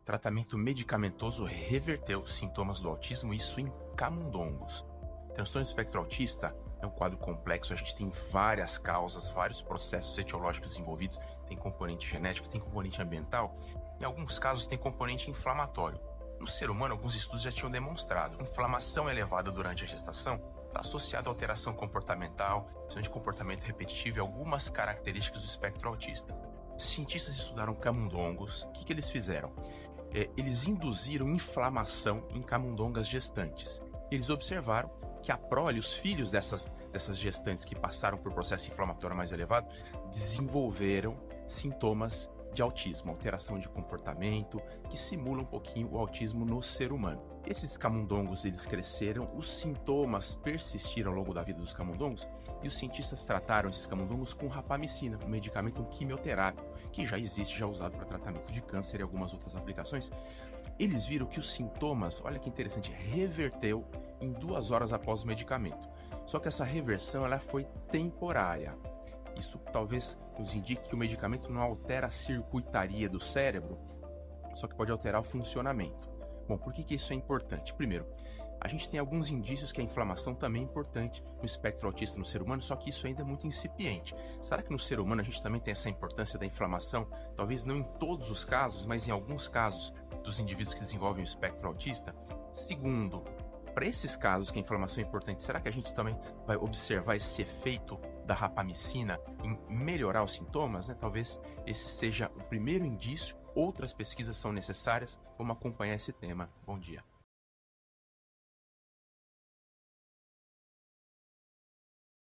Tratamento medicamentoso reverteu sintomas do autismo, isso em camundongos. Transtorno do espectro autista é um quadro complexo, a gente tem várias causas, vários processos etiológicos envolvidos, tem componente genético, tem componente ambiental, em alguns casos tem componente inflamatório. No ser humano, alguns estudos já tinham demonstrado inflamação elevada durante a gestação está associada à alteração comportamental, principalmente comportamento repetitivo e algumas características do espectro autista. Cientistas estudaram camundongos, o que eles fizeram? Eles induziram inflamação em camundongas gestantes. Eles observaram que a prole, os filhos dessas gestantes que passaram por processo inflamatório mais elevado, desenvolveram sintomas de autismo, alteração de comportamento, que simula um pouquinho o autismo no ser humano. Esses camundongos, eles cresceram, os sintomas persistiram ao longo da vida dos camundongos e os cientistas trataram esses camundongos com rapamicina, um medicamento quimioterápico, que já existe, já usado para tratamento de câncer e algumas outras aplicações. Eles viram que os sintomas, olha que interessante, reverteu em 2 horas após o medicamento. Só que essa reversão ela foi temporária. Isso talvez nos indique que o medicamento não altera a circuitaria do cérebro, só que pode alterar o funcionamento. Bom, por que isso é importante? Primeiro, a gente tem alguns indícios que a inflamação também é importante no espectro autista no ser humano, só que isso ainda é muito incipiente. Será que no ser humano a gente também tem essa importância da inflamação? Talvez não em todos os casos, mas em alguns casos dos indivíduos que desenvolvem o espectro autista? Segundo, para esses casos que a inflamação é importante, será que a gente também vai observar esse efeito da rapamicina em melhorar os sintomas? Talvez esse seja o primeiro indício. Outras pesquisas são necessárias. Vamos acompanhar esse tema. Bom dia.